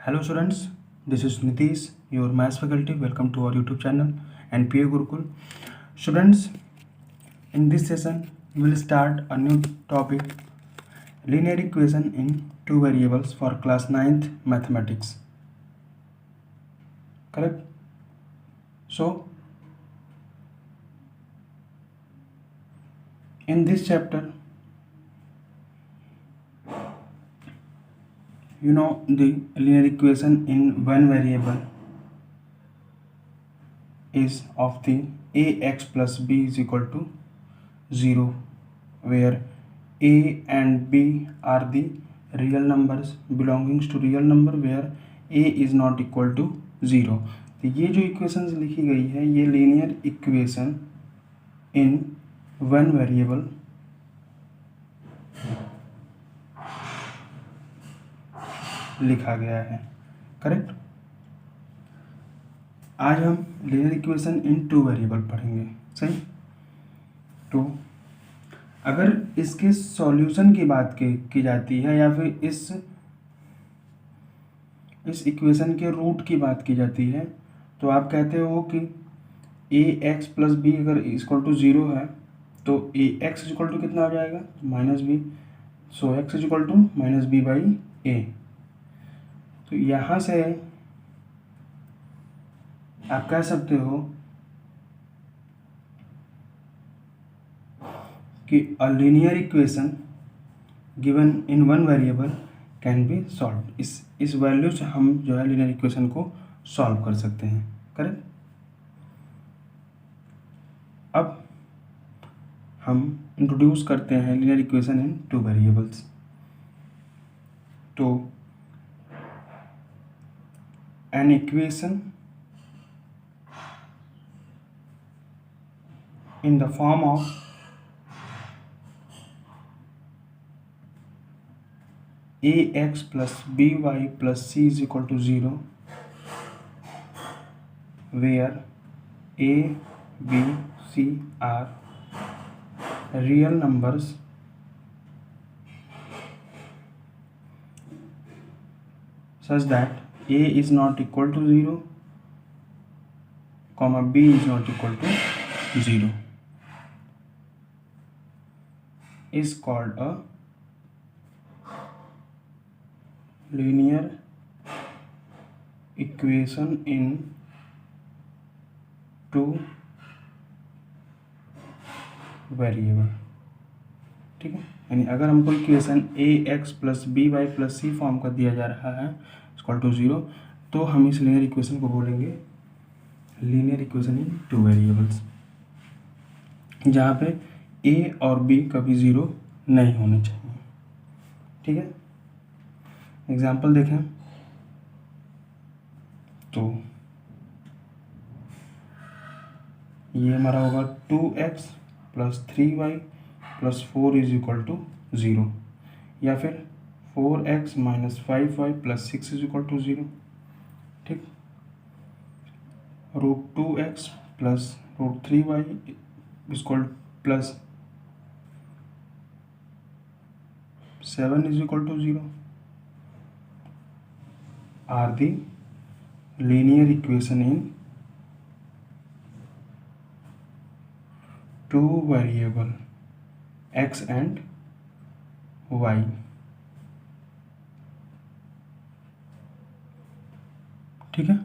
Hello students, this is Nitish, your maths faculty. Welcome to our YouTube channel NPA Gurukul. Students, in this session we will start a new topic, linear equation in two variables for class 9th mathematics. Correct? So, in this chapter, you know the linear equation in one variable is of the ax plus b is equal to 0, where a and b are the real numbers belongings to real number where a is not equal to 0. तो ये जो equations लिखी गई है ये linear equation इन one variable लिखा गया है. करेक्ट. आज हम linear equation in two variable पढ़ेंगे. सही. तो अगर इसके सॉल्यूशन की बात की जाती है या फिर इस इक्वेशन के रूट की बात की जाती है तो आप कहते हो कि ए एक्स प्लस बी अगर इक्वल टू 0 है तो ए एक्स इक्वल टू कितना हो जाएगा minus B. So X equal to minus B by A. तो यहाँ से आप कह सकते हो कि a linear equation given in one variable can be solve. इस वैल्यू से हम जो है लीनियर इक्वेशन को सॉल्व कर सकते हैं. करेक्ट. अब हम इंट्रोड्यूस करते हैं linear equation in two variables. तो an equation in the form of ax plus by plus c is equal to 0, where a, b, c are real numbers such that a is not equal to 0, comma b is not equal to 0, is called a linear equation in two variable. ठीक है. यानी अगर हमको equation A X plus B Y plus C form का दिया जा रहा है इक्वल टू 0 तो हम इस लीनियर इक्वेशन को बोलेंगे linear equation in two variables, जहाँ पे ए और बी कभी 0 नहीं होने चाहिए. ठीक है. एग्जाम्पल देखें तो ये हमारा होगा 2x plus 3y plus 4 is equal to 0, या फिर 4x minus 5y plus 6 is equal to 0. ठीक. √2x plus √3y equal plus 7 is equal to 0 are the linear equation in two variable x and y. ठीक है.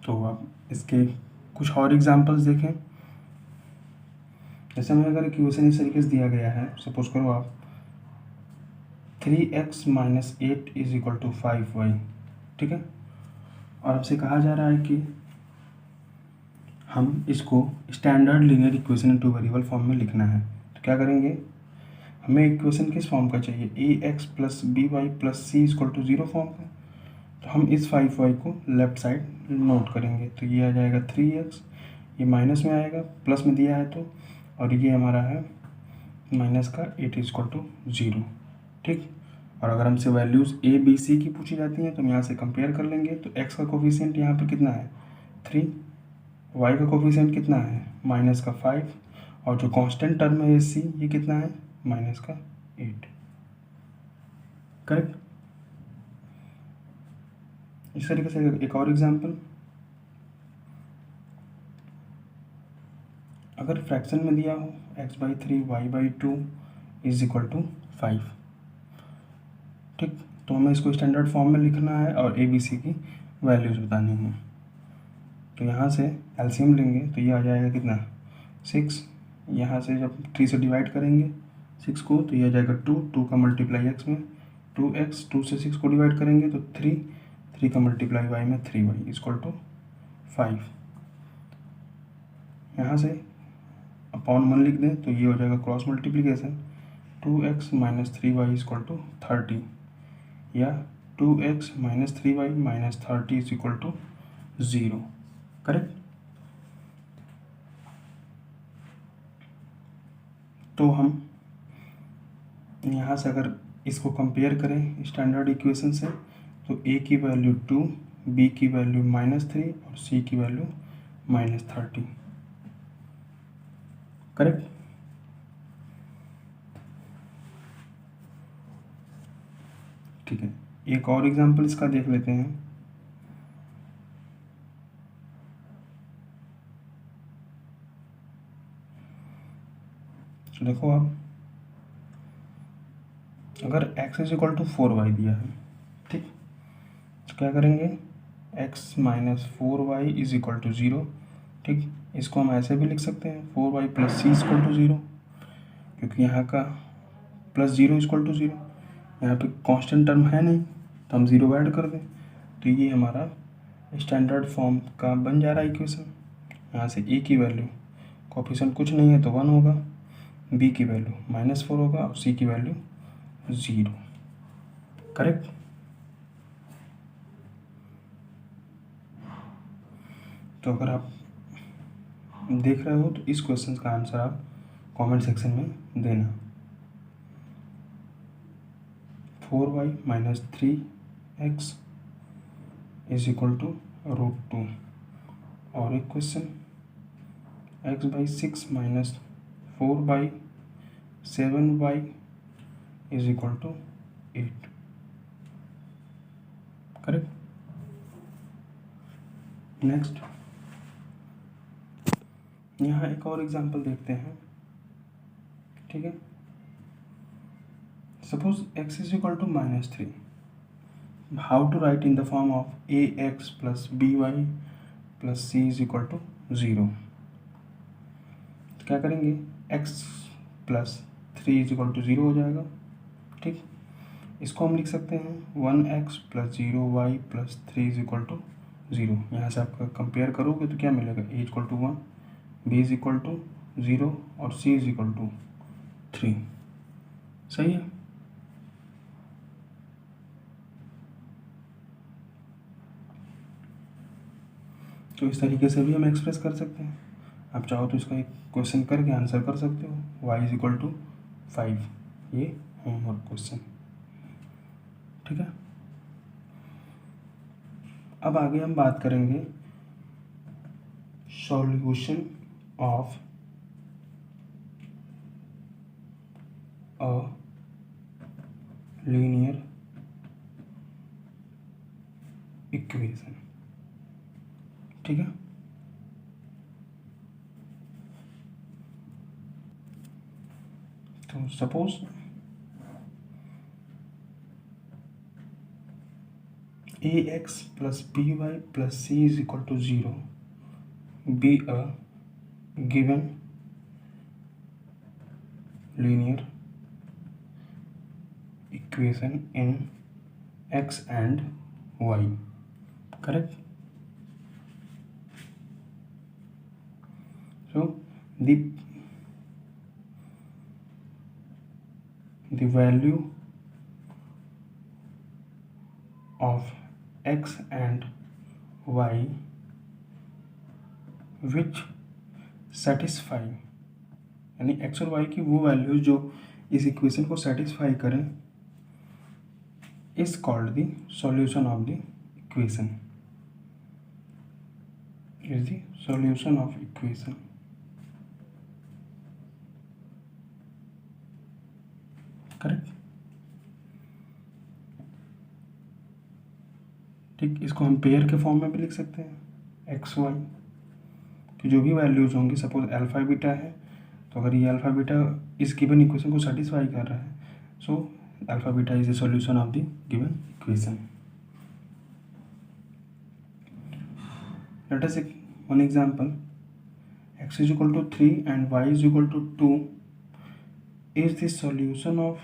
तो आप इसके कुछ और एग्जांपल्स देखें. जैसे हमें अगर इक्वेशन इस तरीके से दिया गया है, सपोज करो आप 3x minus 8 is equal to 5y. ठीक है. और आपसे कहा जा रहा है कि हम इसको standard linear equation in two variable form में लिखना है. तो क्या करेंगे, हमें इक्वेशन किस फॉर्म का चाहिए, A X plus B Y plus C equal to 0 form का. तो हम इस 5y को लेफ्ट साइड नोट करेंगे. तो ये आ जाएगा 3x, ये माइनस में आएगा, प्लस में दिया है तो, और ये हमारा है माइनस का 8 इक्वल टू 0. ठीक. और अगर हमसे वैल्यूज़ ए बी सी की पूछी जाती हैं तो हम यहाँ से कंपेयर कर लेंगे. तो x का कोफिशिएंट यहाँ पर कितना है 3, y का कोफिशिएंट कितना है माइनस का 5, और जो कांस्टेंट टर्म है सी ये कितना है माइनस का 8। करेक्ट। इस तरीके से एक और एग्जांपल, अगर फ्रैक्शन में दिया हो x/3 y/2 is equal to 5, ठीक, तो हमें इसको स्टैंडर्ड फॉर्म में लिखना है और ABC की वैल्यूज बतानी है। तो यहाँ से एलसीएम लेंगे तो ये आ जाएगा कितना 6, यहाँ से जब 3 से डिवाइड करेंगे 6 को तो ये आ जाएगा 2 का मल्टीप्लाई x में 2x, 2 से 6 को डिवाइड करेंगे तो 3 का मल्टीप्लाई y में 3y इक्वल टू 5। यहाँ से अपॉन 1 लिख दें तो ये हो जाएगा cross multiplication 2x minus 3y equal to 30, या 2x minus 3y minus 30 is equal to 0। Correct. तो हम यहाँ से अगर इसको कंपेयर करें स्टैंडर्ड इक्वेशन से तो a की वैल्यू 2, b की वैल्यू -3 और c की वैल्यू -30। करेक्ट। ठीक है, एक और एग्जांपल इसका देख लेते हैं। तो देखो आप, अगर x is equal to 4y दिया है, ठीक, तो क्या करेंगे x minus 4y is equal to 0। ठीक, इसको हम ऐसे भी लिख सकते हैं 4y plus c equal to 0, क्योंकि यहाँ का प्लस 0 इक्वल टू 0, यहाँ पे कांस्टेंट टर्म है नहीं तो हम 0 ऐड कर दें तो ये हमारा स्टैंडर्ड फॉर्म का बन जा रहा है इक्वेशन। यहाँ से a की वैल्यू कोफिशिएंट कुछ नहीं है तो 1 होगा, b की वैल्यू -4 होगा और c की वैल्यू 0। करेक्ट। तो अगर आप देख रहे हो तो इस क्वेश्चन का आंसर आप कमेंट सेक्शन में देना। 4y minus 3x is equal to √2, और एक question x/6 minus 4/7y is equal to 8। Correct. Next, यहाँ एक और एग्जांपल देखते हैं। ठीक है, suppose x is equal to -3, how to write in the form of ax plus by plus c is equal to 0। क्या करेंगे x plus 3 is equal to 0 हो जाएगा। ठीक, इसको हम लिख सकते हैं 1x plus 0y plus 3 is equal to 0। यहाँ से आप कंपेयर करोगे तो क्या मिलेगा a equal to 1, b is equal to 0 और c इज इक्वल टू 3। सही है। तो इस तरीके से भी हम एक्सप्रेस कर सकते हैं। आप चाहो तो इसका एक क्वेश्चन करके आंसर कर सकते हो y इज इक्वल टू 5, ये होमवर्क क्वेश्चन। ठीक है, अब आगे हम बात करेंगे solution of a linear equation. ठीक है, तो suppose ax plus by plus c is equal to 0 be a given linear equation in x and y। correct। so the value of x and y which satisfy, यानी x और y की वो values जो इस equation को satisfy करें is called the solution of the equation, is the solution of equation. ठीक, इसको हम पेयर के फॉर्म में भी लिख सकते हैं। एक्स वाई की जो भी वैल्यूज होंगी, सपोज अल्फा बीटा है, तो अगर ये अल्फा बीटा इस गिवन इक्वेशन को सेटिस्फाई कर रहा है, so alpha beta is the solution of the given equation. Let us take one example, x is equal to 3 and y is equal to 2 is the solution of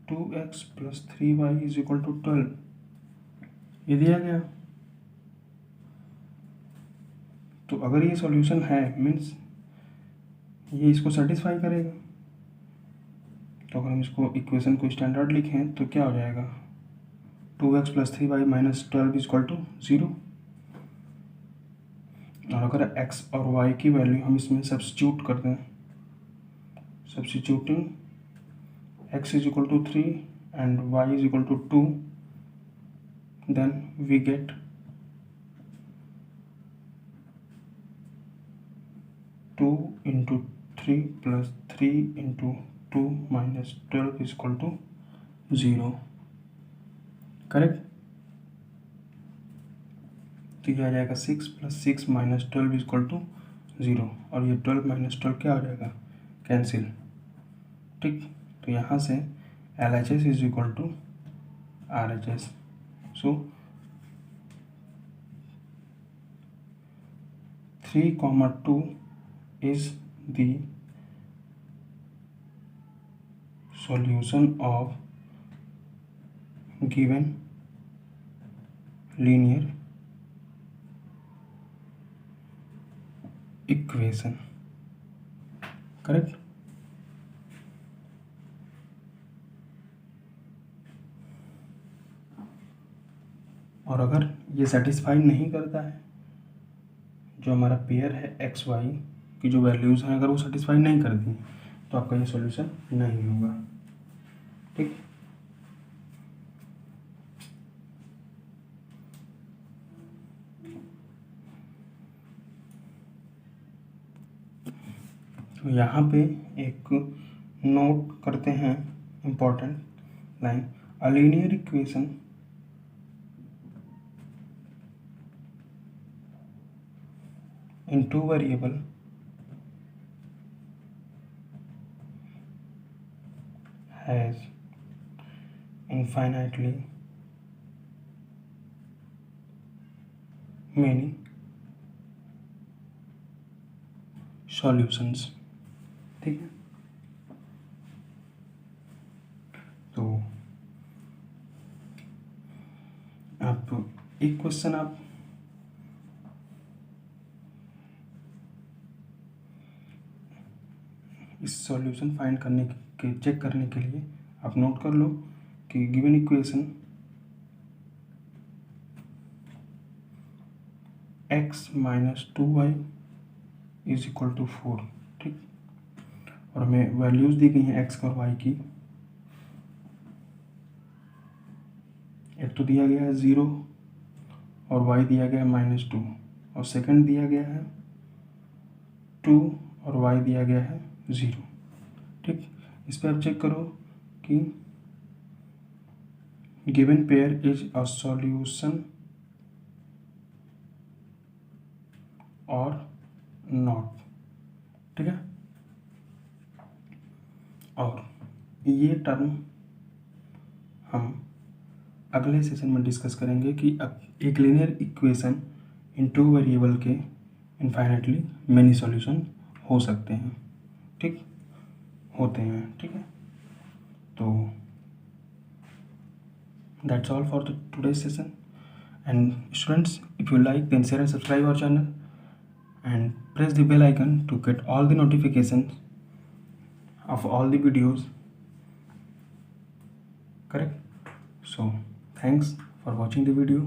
two x plus 3y is equal to 12। ये दिया गया। तो अगर ये solution है means ये इसको satisfy करेगा। तो अगर हम इसको इक्वेशन को स्टैंडर्ड लिखें तो क्या हो जाएगा, 2x plus 3y minus 12 is equal to 0। और अगर x और y की वैल्यू हम इसमें सब्स्टिट्यूट कर दें, substituting x is equal to 3 and y is equal to 2, then we get 2 into 3 plus 3 into 2 minus 12 is equal to 0। Correct. तो ये आ जाएगा 6 plus 6 minus 12 is equal to 0, और ये 12 माइनस 12 क्या हो जाएगा, कैंसिल। ठीक, तो यहाँ से LHS is equal to RHS। So 3, 2 is the solution of given linear equation। Correct. और अगर ये सेटिस्फाई नहीं करता है, जो हमारा पेयर है एक्स वाई की जो वैल्यूज़ हैं, अगर वो सेटिस्फाई नहीं करती तो आपका ये सॉल्यूशन नहीं होगा। ठीक, तो यहाँ पे एक नोट करते हैं important line, a linear equation in two variable has infinitely many solutions। ठीक है, तो आप एक क्वेश्चन आप इस सॉल्यूशन फाइंड करने के चेक करने के लिए आप नोट कर लो कि given equation x minus 2y is equal to 4। ठीक, और हमें वैल्यूज़ दी गई हैं x और y की। एक तो दिया गया है 0 और y दिया गया है -2, और सेकंड दिया गया है 2 और y दिया गया है 0। ठीक, इस पर आप चेक करो कि given pair is a solution और नॉट। ठीक है, और ये टर्म हम अगले सेशन में डिस्कस करेंगे कि एक linear equation in two variable के इनफाइनाइटली मेनी सॉल्यूशन हो सकते हैं। ठीक, होते हैं। ठीक है, तो that's all for the today's session. And students, if you like then share and subscribe our channel and press the bell icon to get all the notifications of all the videos। Correct? So thanks for watching the video.